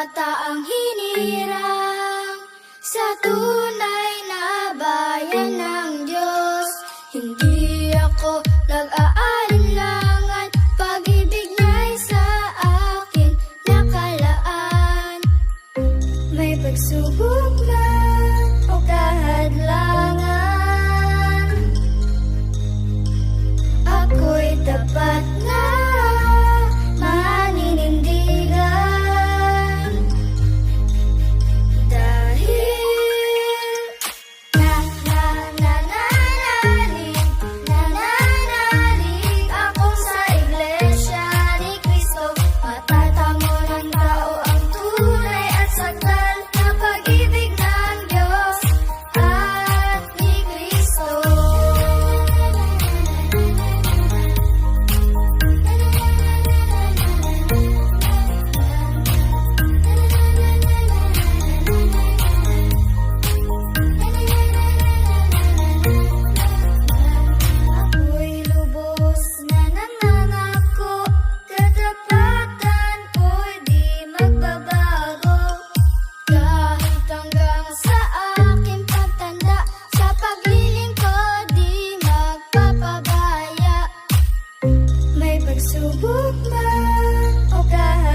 bata ang hinirang sa tunay na bayan ng Diyos. Hindi ako nag-aalinlangan, pag-ibig niya'y sa akin nakalaan. May pagsubok man o kahadlangan, ako'y tapat na maninindigan. Dahil nananalig ako sa Iglesia ni Cristo. Matatamo ng tao ang tunay at sakdal na pag-ibig ng Diyos at ni Cristo. Ako'y lubos na nangangako, katapatan ko'y di magbabago. Kahit hanggang sa aking pagtanda, sa paglilingkod di magpapabaya. May pagsubok man o kahit